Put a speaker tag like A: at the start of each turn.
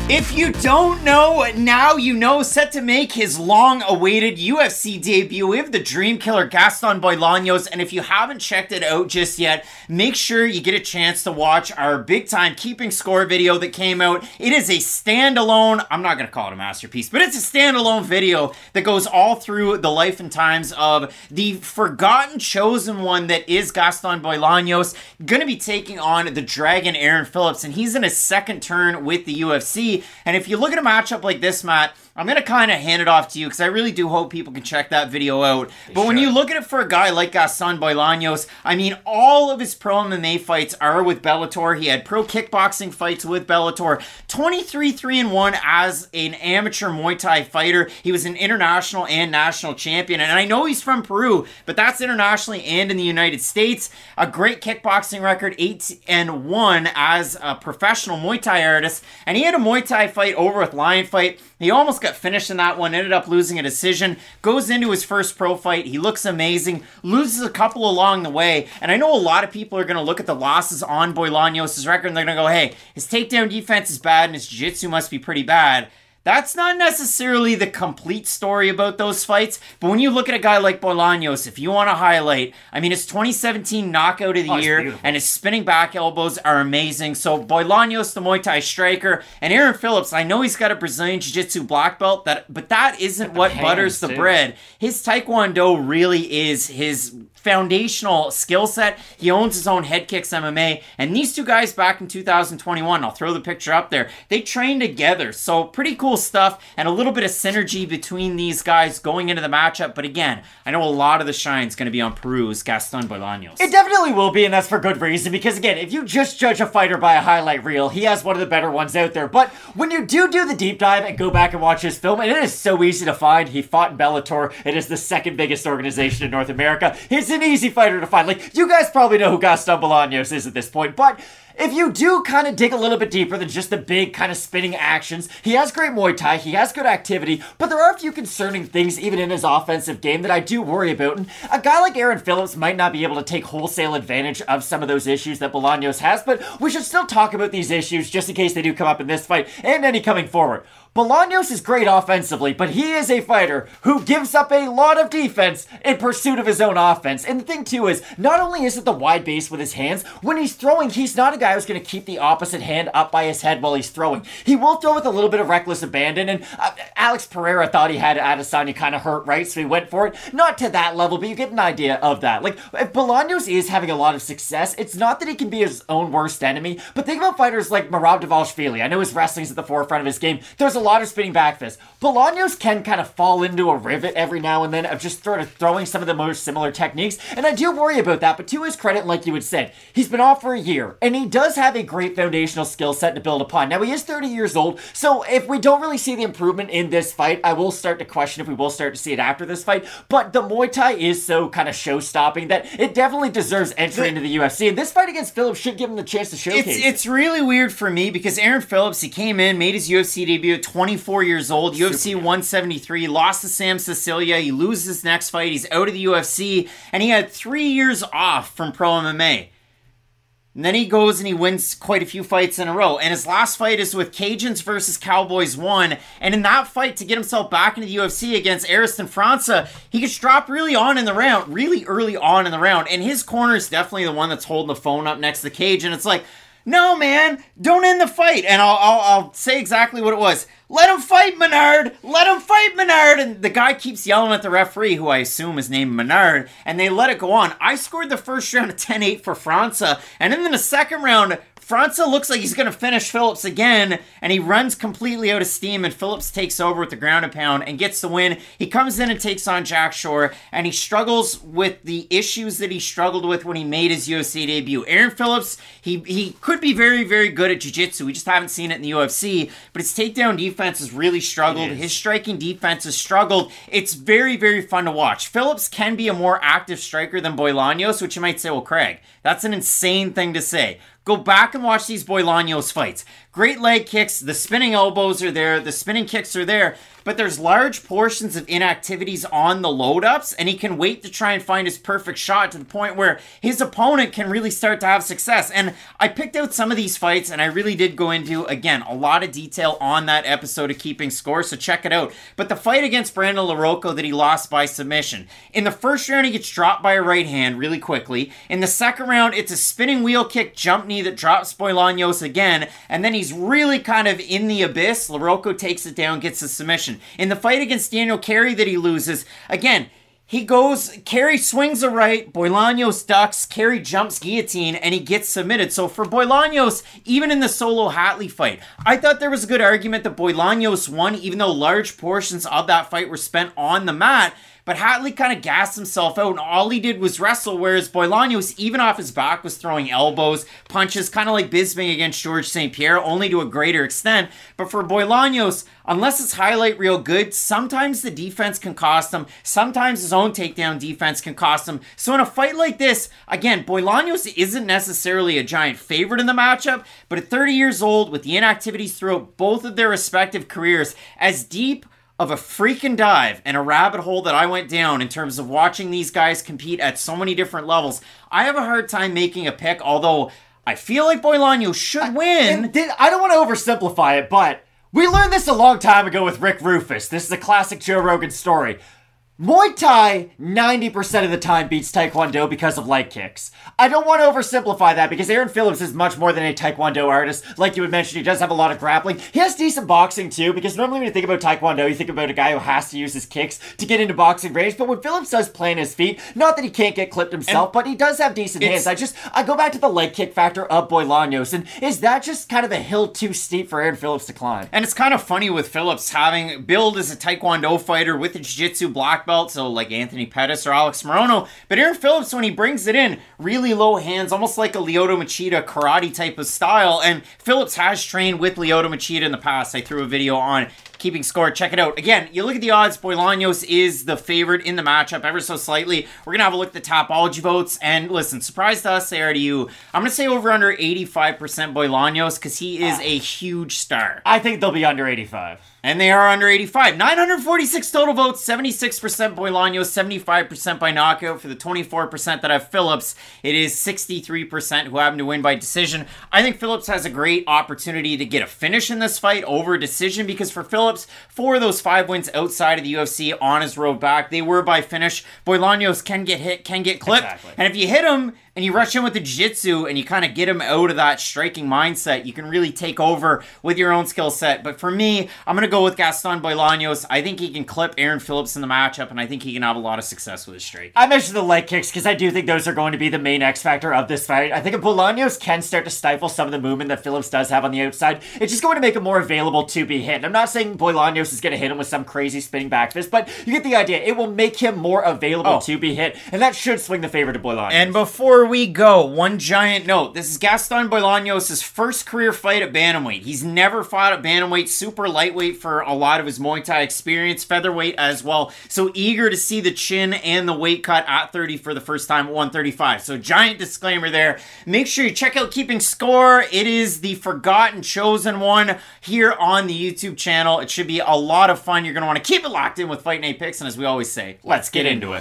A: If you don't know, now you know. Set to make his long-awaited UFC debut, we have the Dreamkiller Gaston Bolanos, and if you haven't checked it out just yet, make sure you get a chance to watch our big-time keeping score video that came out. It is a standalone, I'm not going to call it a masterpiece, but it's a standalone video that goes all through the life and times of the forgotten chosen one that is Gaston Bolanos, going to be taking on the Dragon Aaron Phillips, and he's in his second turn with the UFC. And if you look at a matchup like this, Matt, I'm going to kind of hand it off to you because I really do hope people can check that video out. But when you look at it for a guy like Gaston Bolanos, I mean, all of his pro MMA fights are with Bellator. He had pro kickboxing fights with Bellator. 23-3-1 as an amateur Muay Thai fighter. He was an international and national champion. And I know he's from Peru, but that's internationally and in the United States. A great kickboxing record, 8-1 as a professional Muay Thai artist. And he had a Muay Thai fight over with Lion Fight. He almost got finished in that one, ended up losing a decision, goes into his first pro fight, he looks amazing, loses a couple along the way, and I know a lot of people are going to look at the losses on Bolanos' record and they're going to go, hey, his takedown defense is bad and his jiu-jitsu must be pretty bad. That's not necessarily the complete story about those fights, but when you look at a guy like Bolanos, if you want to highlight, I mean, his 2017 knockout of the year and his spinning back elbows are amazing. So Bolanos, the Muay Thai striker, and Aaron Phillips, I know he's got a Brazilian Jiu-Jitsu black belt, but that isn't what butters the bread. His Taekwondo really is his foundational skill set. He owns his own head kicks MMA, and these two guys back in 2021, I'll throw the picture up there, they trained together, so pretty cool stuff, and a little bit of synergy between these guys going into the matchup. But again, I know a lot of the shine's going to be on Peru's Gaston Bolanos.
B: It definitely will be, and that's for good reason, because again, if you just judge a fighter by a highlight reel, he has one of the better ones out there. But when you do the deep dive and go back and watch his film, and it is so easy to find, he fought in Bellator, it is the second biggest organization in North America. He's an easy fighter to find. Like, you guys probably know who Gaston Bolanos is at this point, but if you do kind of dig a little bit deeper than just the big kind of spinning actions, he has great Muay Thai, he has good activity, but there are a few concerning things even in his offensive game that I do worry about, and a guy like Aaron Phillips might not be able to take wholesale advantage of some of those issues that Bolanos has, but we should still talk about these issues just in case they do come up in this fight and any coming forward. Bolanos is great offensively, but he is a fighter who gives up a lot of defense in pursuit of his own offense. And the thing too is, not only is it the wide base with his hands, when he's throwing, he's not a guy who's going to keep the opposite hand up by his head while he's throwing. He will throw with a little bit of reckless abandon, and Alex Pereira thought he had Adesanya kind of hurt, right? So he went for it. Not to that level, but you get an idea of that. Like, if Bolanos is having a lot of success, it's not that he can be his own worst enemy, but think about fighters like Merab Dvalishvili. I know his wrestling's at the forefront of his game. There's a lot of spinning back fists. Bolanos can kind of fall into a rivet every now and then of just sort of throwing some of the most similar techniques, and I do worry about that, but to his credit, like you had said, he's been off for a year, and he does have a great foundational skill set to build upon. Now, he is 30 years old, so if we don't really see the improvement in this fight, I will start to question if we will start to see it after this fight, but the Muay Thai is so kind of show-stopping that it definitely deserves entry into the UFC, and this fight against Phillips should give him the chance to showcase.
A: It's really weird for me because Aaron Phillips, he came in, made his UFC debut at 24 years old, UFC 173, lost to Sam Cecilia, he loses his next fight, he's out of the UFC, and he had 3 years off from pro MMA. And then he goes and he wins quite a few fights in a row. And his last fight is with Cajuns versus Cowboys 1. And in that fight, to get himself back into the UFC against Ariston França, he gets dropped really early on in the round. And his corner is definitely the one that's holding the phone up next to the cage. And it's like, no, man, don't end the fight. And I'll say exactly what it was. Let him fight, Menard! Let him fight, Menard! And the guy keeps yelling at the referee, who I assume is named Menard, and they let it go on. I scored the first round of 10-8 for França, and then in the second round, França looks like he's going to finish Phillips again, and he runs completely out of steam, and Phillips takes over with the ground and pound and gets the win. He comes in and takes on Jack Shore, and he struggles with the issues that he struggled with when he made his UFC debut. Aaron Phillips, he could be very, very good at jiu-jitsu. We just haven't seen it in the UFC, but his takedown defense has really struggled. His striking defense has struggled. It's very, very fun to watch. Phillips can be a more active striker than Bolanos, which you might say, well, Craig, that's an insane thing to say. Go back and watch these Bolanos fights. Great leg kicks, the spinning elbows are there, the spinning kicks are there, but there's large portions of inactivities on the load-ups, and he can wait to try and find his perfect shot to the point where his opponent can really start to have success. And I picked out some of these fights, and I really did go into, again, a lot of detail on that episode of Keeping Score, so check it out. But the fight against Brandon LaRocco that he lost by submission. In the first round, he gets dropped by a right hand really quickly. In the second round, it's a spinning wheel kick jump knee that drops Bolanos again, and then he's really kind of in the abyss. LaRocco takes it down, gets the submission. In the fight against Daniel Carey that he loses, again, he goes, Carey swings a right, Bolanos ducks, Carey jumps guillotine, and he gets submitted. So for Bolanos, even in the solo Hatley fight, I thought there was a good argument that Bolanos won, even though large portions of that fight were spent on the mat. But Hatley kind of gassed himself out, and all he did was wrestle, whereas Bolanos, even off his back, was throwing elbows, punches, kind of like Bisping against Georges St-Pierre, only to a greater extent. But for Bolanos, unless it's highlight reel good, sometimes the defense can cost him, sometimes his own takedown defense can cost him. So in a fight like this, again, Bolanos isn't necessarily a giant favorite in the matchup, but at 30 years old, with the inactivities throughout both of their respective careers, as deep of a freaking dive and a rabbit hole that I went down in terms of watching these guys compete at so many different levels, I have a hard time making a pick, although I feel like Bolanos should win.
B: I don't want to oversimplify it, but we learned this a long time ago with Rick Rufus. This is a classic Joe Rogan story. Muay Thai 90% of the time beats Taekwondo because of leg kicks. I don't want to oversimplify that because Aaron Phillips is much more than a Taekwondo artist. Like you had mentioned, he does have a lot of grappling. He has decent boxing too, because normally when you think about Taekwondo, you think about a guy who has to use his kicks to get into boxing range. But when Phillips does play on his feet, not that he can't get clipped himself, but he does have decent hands. I go back to the leg kick factor of Bolanos, and is that just kind of a hill too steep for Aaron Phillips to climb?
A: And it's kind of funny with Phillips having billed as a Taekwondo fighter with a jiu-jitsu black belt, so like Anthony Pettis or Alex Morono, but Aaron Phillips, when he brings it in, really low hands, almost like a Lyoto Machida karate type of style, and Phillips has trained with Lyoto Machida in the past. I threw a video on Keeping Score. Check it out. Again, you look at the odds, Bolanos is the favorite in the matchup ever so slightly. We're going to have a look at the Tapology votes, and listen, surprise to us, say to you, I'm going to say over under 85% Bolanos because he is a huge star.
B: I think they'll be under 85.
A: And they are under 85. 946 total votes, 76% Bolanos, 75% by knockout. For the 24% that have Phillips, it is 63% who happen to win by decision. I think Phillips has a great opportunity to get a finish in this fight over a decision, because for Phillips, 4 of those 5 wins outside of the UFC on his road back, they were by finish. Bolanos can get hit, can get clipped. Exactly. And if you hit him and you rush in with the jiu-jitsu and you kind of get him out of that striking mindset, you can really take over with your own skill set. But for me, I'm going to go with Gaston Bolanos. I think he can clip Aaron Phillips in the matchup, and I think he can have a lot of success with his strike.
B: I mentioned the leg kicks because I do think those are going to be the main X factor of this fight. I think if Bolanos can start to stifle some of the movement that Phillips does have on the outside, it's just going to make him more available to be hit. And I'm not saying Bolanos is going to hit him with some crazy spinning back fist, but you get the idea. It will make him more available to be hit, and that should swing the favor to Bolanos.
A: And before we go, one giant note. This is Gaston Bolanos' first career fight at bantamweight. He's never fought at bantamweight, super lightweight for a lot of his Muay Thai experience, featherweight as well. So eager to see the chin and the weight cut at 30 for the first time at 135. So giant disclaimer there. Make sure you check out Keeping Score. It is the forgotten chosen one here on the YouTube channel. It should be a lot of fun. You're going to want to keep it locked in with Fight Night Picks, and as we always say, let's get into it.